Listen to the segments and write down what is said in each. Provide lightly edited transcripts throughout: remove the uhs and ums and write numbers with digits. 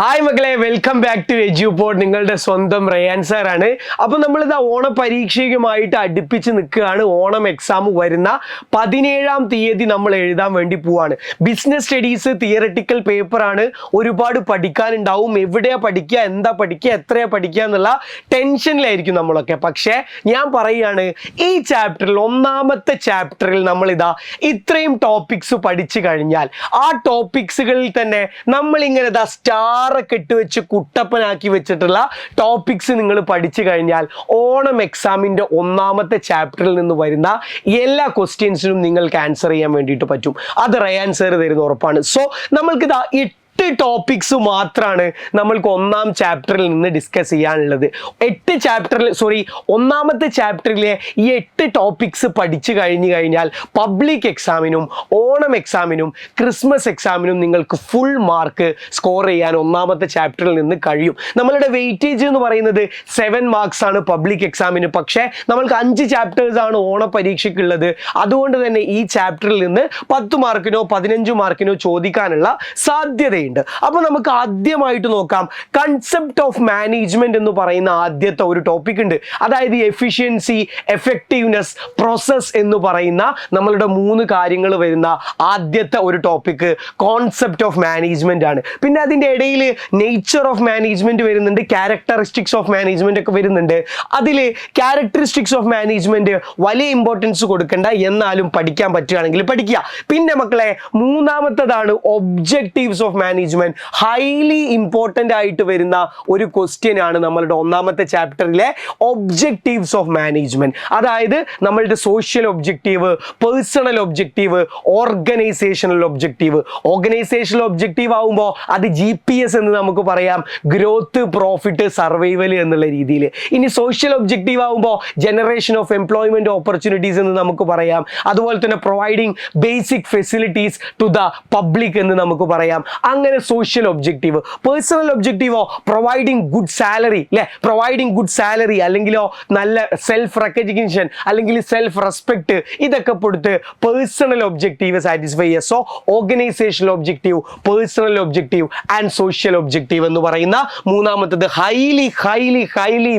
Hi മക്കളെ, welcome back to എജ്യൂപോഡ്. നിങ്ങളുടെ സ്വന്തം റയാൻ സാർ ആണ്. അപ്പോൾ നമ്മളിതാ ഓണ പരീക്ഷയുമായിട്ട് അടുപ്പിച്ച് നിൽക്കുകയാണ്. ഓണം എക്സാം വരുന്ന 17-ാം തീയതി നമ്മൾ എഴുതാൻ വേണ്ടി പോവാണ്. ബിസിനസ് സ്റ്റഡീസ് തിയററ്റിക്കൽ പേപ്പറാണ്. ഒരുപാട് പഠിക്കാനുണ്ടാവും. എവിടെയാ പഠിക്കുക, എന്താ പഠിക്കുക, എത്രയാ പഠിക്കുക എന്നുള്ള ടെൻഷനിലായിരിക്കും നമ്മളൊക്കെ. പക്ഷേ ഞാൻ പറയുകയാണ്, ഈ ചാപ്റ്ററിൽ ഒന്നാമത്തെ ചാപ്റ്ററിൽ നമ്മളിതാ ഇത്രയും ടോപ്പിക്സ് പഠിച്ചു കഴിഞ്ഞാൽ ആ ടോപ്പിക്സുകളിൽ തന്നെ നമ്മളിങ്ങനെ ഇതാ സ്റ്റാറൊക്കെ ഇട്ട് വെച്ച് കുട്ടപ്പനാക്കി വെച്ചിട്ടുള്ള ടോപ്പിക്സ് നിങ്ങൾ പഠിച്ചു കഴിഞ്ഞാൽ ഓണം എക്സാമിൻ്റെ ഒന്നാമത്തെ ചാപ്റ്ററിൽ നിന്ന് വരുന്ന എല്ലാ നിങ്ങൾക്ക് ആൻസർ ചെയ്യാൻ വേണ്ടിയിട്ട് പറ്റും. അത് റയാൻ സാർ തരുന്ന ഉറപ്പാണ്. സോ നമ്മൾക്കിതാ ടോപ്പിക്സ് മാത്രമാണ് നമ്മൾക്ക് ഒന്നാം ചാപ്റ്ററിൽ നിന്ന് ഡിസ്കസ് ചെയ്യാനുള്ളത്. ഒന്നാമത്തെ ചാപ്റ്ററിലെ ഈ 8 ടോപ്പിക്സ് പഠിച്ചു കഴിഞ്ഞാൽ പബ്ലിക് എക്സാമിനും ഓണം എക്സാമിനും ക്രിസ്മസ് എക്സാമിനും നിങ്ങൾക്ക് ഫുൾ മാർക്ക് സ്കോർ ചെയ്യാൻ ഒന്നാമത്തെ ചാപ്റ്ററിൽ നിന്ന് കഴിയും. നമ്മളുടെ വെയിറ്റേജ് എന്ന് പറയുന്നത് 7 മാർക്സ് ആണ് പബ്ലിക് എക്സാമിന്. പക്ഷേ നമ്മൾക്ക് 5 ചാപ്റ്റേഴ്സ് ആണ് ഓണ പരീക്ഷയ്ക്കുള്ളത്. അതുകൊണ്ട് തന്നെ ഈ ചാപ്റ്ററിൽ നിന്ന് 10 മാർക്കിനോ 15 മാർക്കിനോ ചോദിക്കാനുള്ള സാധ്യതയുണ്ട്. അപ്പോൾ നമുക്ക് ആദ്യമായിട്ട് നോക്കാം. കൺസെപ്റ്റ് ഓഫ് മാനേജ്മെന്റ് എന്ന് പറയുന്ന ആദ്യത്തെ ഒരു ടോപ്പിക് ഉണ്ട്. അതായത് എഫിഷ്യൻസി, എഫക്റ്റീവ്നെസ്, പ്രോസസ് എന്ന് പറയുന്ന നമ്മളുടെ 3 കാര്യങ്ങൾ വരുന്ന ആദ്യത്തെ ഒരു ടോപ്പിക് കോൺസെപ്റ്റ് ഓഫ് മാനേജ്മെന്റ് ആണ്. പിന്നെ അതിൻ്റെ ഇടയിൽ നേച്ചർ ഓഫ് മാനേജ്മെന്റ് വരുന്നുണ്ട്, ക്യാരക്ടറിസ്റ്റിക്സ് ഓഫ് മാനേജ്മെന്റ് ഒക്കെ വരുന്നുണ്ട്. അതിൽ ക്യാരക്ടറിസ്റ്റിക്സ് ഓഫ് മാനേജ്മെന്റ് വലിയ ഇമ്പോർട്ടൻസ് കൊടുക്കേണ്ട, എന്നാലും പഠിക്കാൻ പറ്റുകയാണെങ്കിൽ പഠിക്കുക. പിന്നെ മക്കളെ, മൂന്നാമത്തേതാണ് objectives of management. Highly important ആയിട്ട് വരുന്ന ഒരു ക്വസ്റ്റ്യൻ ആണ് നമ്മളുടെ ഒന്നാമത്തെ ചാപ്റ്ററിലെ ഒബ്ജക്റ്റീവ്സ് ഓഫ് മാനേജ്മെന്റ്. അതായത് നമ്മളുടെ social objective, personal objective, organisational objective. Organisational objective ആവുമ്പോൾ അത് GPS എന്ന് നമുക്ക് പറയാം, ഗ്രോത്ത്, പ്രോഫിറ്റ്, സർവൈവൽ എന്നുള്ള രീതിയിൽ. ഇനി സോഷ്യൽ ഒബ്ജക്റ്റീവ് ആവുമ്പോൾ ജനറേഷൻ ഓഫ് എംപ്ലോയ്മെന്റ് ഓപ്പർച്യൂണിറ്റീസ് എന്ന് നമുക്ക് പറയാം. അതുപോലെ തന്നെ providing basic facilities to the public എന്ന് നമുക്ക് പറയാം. അങ്ങനെ സോഷ്യൽ ഒബ്ജക്റ്റീവ്. പേഴ്സണൽ ഒബ്ജക്റ്റീവോ പ്രൊവൈഡിങ് ഗുഡ് സാലറി, അല്ലെ? പ്രൊവൈഡിങ് ഗുഡ് സാലറി, അല്ലെങ്കിലോ നല്ല സെൽഫ് റെക്കഗ്നിഷൻ, അല്ലെങ്കിൽ സെൽഫ് റെസ്പെക്ട്, ഇതൊക്കെ കൊടുത്ത് പേഴ്സണൽ ഒബ്ജക്റ്റീവ് സാറ്റിസ്ഫൈ ചെയ്യുക. So organizational objective, personal objective and social objective എന്ന് പറയുന്ന മൂന്നാമത്തത് highly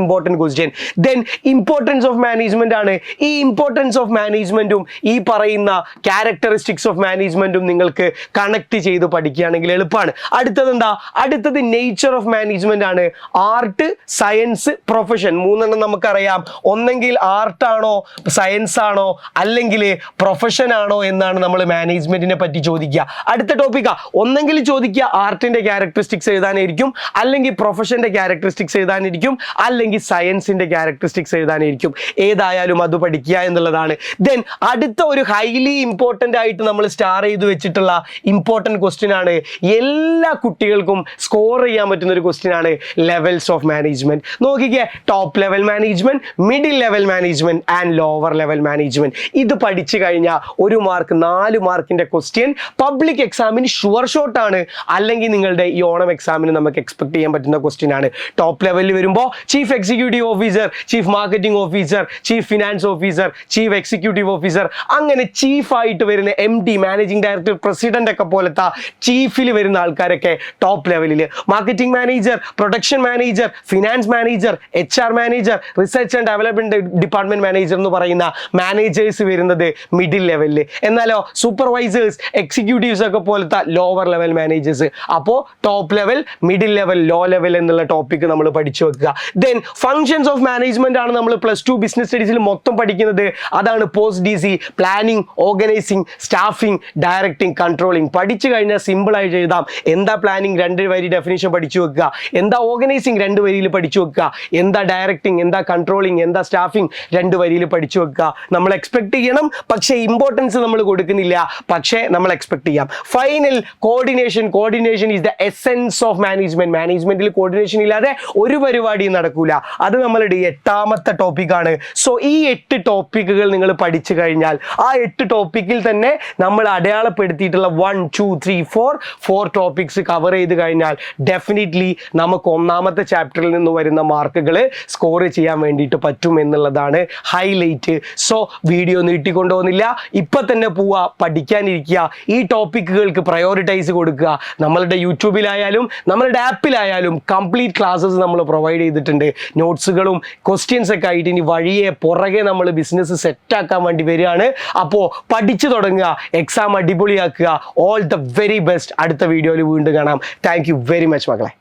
important question. Then importance of management ആണ്. ഈ ഇമ്പോർട്ടൻസ് ഓഫ് മാനേജ്മെന്റും ഈ പറയുന്ന ക്യാരക്ടറിസ്റ്റിക്സ് ഓഫ് മാനേജ്മെന്റും നിങ്ങൾക്ക് കണക്ട് ചെയ്ത് പഠിക്കുകയാണെങ്കിൽ എളുപ്പമാണ്. അടുത്തത് നേച്ചർ ഓഫ് മാനേജ്മെന്റ് ആണ്. Art, science, profession. 3 നമുക്കറിയാം. ഒന്നെങ്കിൽ ആർട്ട് ആണോ, സയൻസ് ആണോ, അല്ലെങ്കിൽ പ്രൊഫഷൻ ആണോ എന്നാണ് നമ്മൾ മാനേജ്മെന്റിനെ പറ്റി ചോദിക്കുക. അടുത്ത ടോപ്പിക്കാ, ഒന്നെങ്കിൽ ചോദിക്കുക ആർട്ടിന്റെ ക്യാരക്ടറിസ്റ്റിക്സ് എഴുതാനായിരിക്കും, അല്ലെങ്കിൽ പ്രൊഫഷന്റെ ക്യാരക്ടറിസ്റ്റിക്സ് എഴുതാനായിരിക്കും, അല്ലെങ്കിൽ സയൻസിന്റെ ക്യാരക്ടറിസ്റ്റിക്സ് എഴുതാനായിരിക്കും. ഏതായാലും അത് പഠിക്കുക എന്നുള്ളതാണ്. ദെൻ അടുത്ത ഒരു ഹൈലി ഇമ്പോർട്ടൻ്റ് ആയിട്ട് നമ്മൾ സ്റ്റാർ ചെയ്ത് വെച്ചിട്ടുള്ള ഇമ്പോർട്ടൻറ്റ് ക്വസ്റ്റ്യൻ ആണ്. എല്ലാ കുട്ടികൾക്കും സ്കോർ ചെയ്യാൻ പറ്റുന്ന ഒരു ക്വസ്റ്റ്യൻ ആണ് ലെവൽസ് ഓഫ് മാനേജ്മെന്റ്. നോക്കിക്കേ, top level management, middle level management and lower level management. ഇത് പഠിച്ചു കഴിഞ്ഞാൽ 1 മാർക്ക് 4 മാർക്കിന്റെ ക്വസ്റ്റ്യൻ പബ്ലിക് എക്സാമിന് ഷുവർ ഷോട്ട് ആണ്. അല്ലെങ്കിൽ നിങ്ങളുടെ ഈ ഓണം എക്സാമിന് നമുക്ക് എക്സ്പെക്ട് ചെയ്യാൻ പറ്റുന്ന ക്വസ്റ്റ്യൻ ആണ്. ടോപ്പ് ലെവലിൽ വരുമ്പോൾ chief executive officer, chief marketing officer, chief finance officer, chief executive officer, അങ്ങനെ ചീഫായിട്ട് വരുന്ന MD, മാനേജിംഗ് ഡയറക്ടർ, പ്രസിഡന്റ് ഒക്കെ പോലത്തെ ചീഫിൽ വരുന്ന ആൾക്കാരൊക്കെ ടോപ്പ് ലെവലിൽ. Marketing manager, production manager, finance manager, HR manager, research and development department manager എന്ന് പറയുന്ന മാനേജേഴ്സ് വരുന്നത് മിഡിൽ ലെവലിൽ. എന്നാലോ സൂപ്പർവൈസേഴ്സ്, എക്സിക്യൂട്ടീവ്സ് ഒക്കെ പോലത്തെ ലോവർ ലെവൽ മാനേജേഴ്സ്. അപ്പോൾ top level, middle level, low level എന്നുള്ള ടോപ്പിക്ക് നമ്മൾ പഠിച്ചു വെക്കുക. ദെൻ ഫങ്ഷൻസ് ഓഫ് മാനേജ്മെന്റ് ആണ് നമ്മൾ +2 ബിസിനസ് സ്റ്റഡീസിൽ മൊത്തം പഠിക്കുന്നത്. അതാണ് post DC, planning, organising, staffing, directing, controlling. പഠിച്ചു കഴിഞ്ഞാൽ സിമ്പിൾ ആയിട്ട് എഴുതാം. എന്താ പ്ലാനിങ്, 2 വരി ഡെഫിനിഷൻ പഠിച്ചു വെക്കുക. എന്താ ഓർഗനൈസിങ്, 2 വരിയിൽ പഠിച്ചു വെക്കുക. എന്താ ഡയറക്ടിങ്, എന്താ കൺട്രോളിങ്, എന്താ സ്റ്റാഫിംഗ്, 2 വരിയിൽ പഠിച്ചു വെക്കുക. നമ്മൾ എക്സ്പെക്ട് ചെയ്യണം, പക്ഷേ ഇമ്പോർട്ടൻസ് നമ്മൾ കൊടുക്കുന്നില്ല, പക്ഷേ നമ്മൾ എക്സ്പെക്ട് ചെയ്യാം. Final, coordination is the essence of management. മാനേജ്മെന്റിൽ കോർഡിനേഷൻ ഇല്ലാതെ ഒരു പരിപാടിയും നടക്കൂല. അത് നമ്മളുടെ 8ാമത്തെ ടോപ്പിക്കാണ്. സോ ഈ 8 ടോപ്പിക്കുകൾ നിങ്ങൾ പഠിച്ചു കഴിഞ്ഞാൽ ആ 8 ടോപ്പിക്കിൽ തന്നെ നമ്മൾ അടയാളപ്പെടുത്തിയിട്ടുള്ള 1, 2, 3, 4 ടോപ്പിക്സ് കവർ ചെയ്ത് കഴിഞ്ഞാൽ ഡെഫിനറ്റ്ലി നമുക്ക് ഒന്നാമത്തെ ചാപ്റ്ററിൽ നിന്ന് വരുന്ന മാർക്കുകൾ സ്കോർ ചെയ്യാൻ വേണ്ടിയിട്ട് പറ്റും എന്നുള്ളതാണ് ഹൈലൈറ്റ്. സോ വീഡിയോ നീട്ടിക്കൊണ്ടുപോകുന്നില്ല, ഇപ്പം തന്നെ പോവുക, പഠിക്കാനിരിക്കുക, ഈ ടോപ്പിക്കുകൾക്ക് പ്രയോറിറ്റൈസ് കൊടുക്കുക. നമ്മളുടെ യൂട്യൂബിലായാലും നമ്മളുടെ ആപ്പിലായാലും കംപ്ലീറ്റ് ക്ലാസ്സസ് നമ്മൾ പ്രൊവൈഡ് ചെയ്തിട്ടുണ്ട്. നോട്ട്സുകളും ക്വസ്റ്റ്യൻസ് ഒക്കെ ആയിട്ട് ഇനി വഴിയെ പുറകെ നമ്മൾ ബിസിനസ് സെറ്റാക്കാൻ വേണ്ടി വരികയാണ്. അപ്പോൾ പഠിച്ചു തുടങ്ങുക, എക്സാം അടിപൊളിയാക്കുക. All the very best. അടുത്ത വീഡിയോയിൽ വീണ്ടും കാണാം. താങ്ക് യു വെരി മച്ച് മക്കളെ.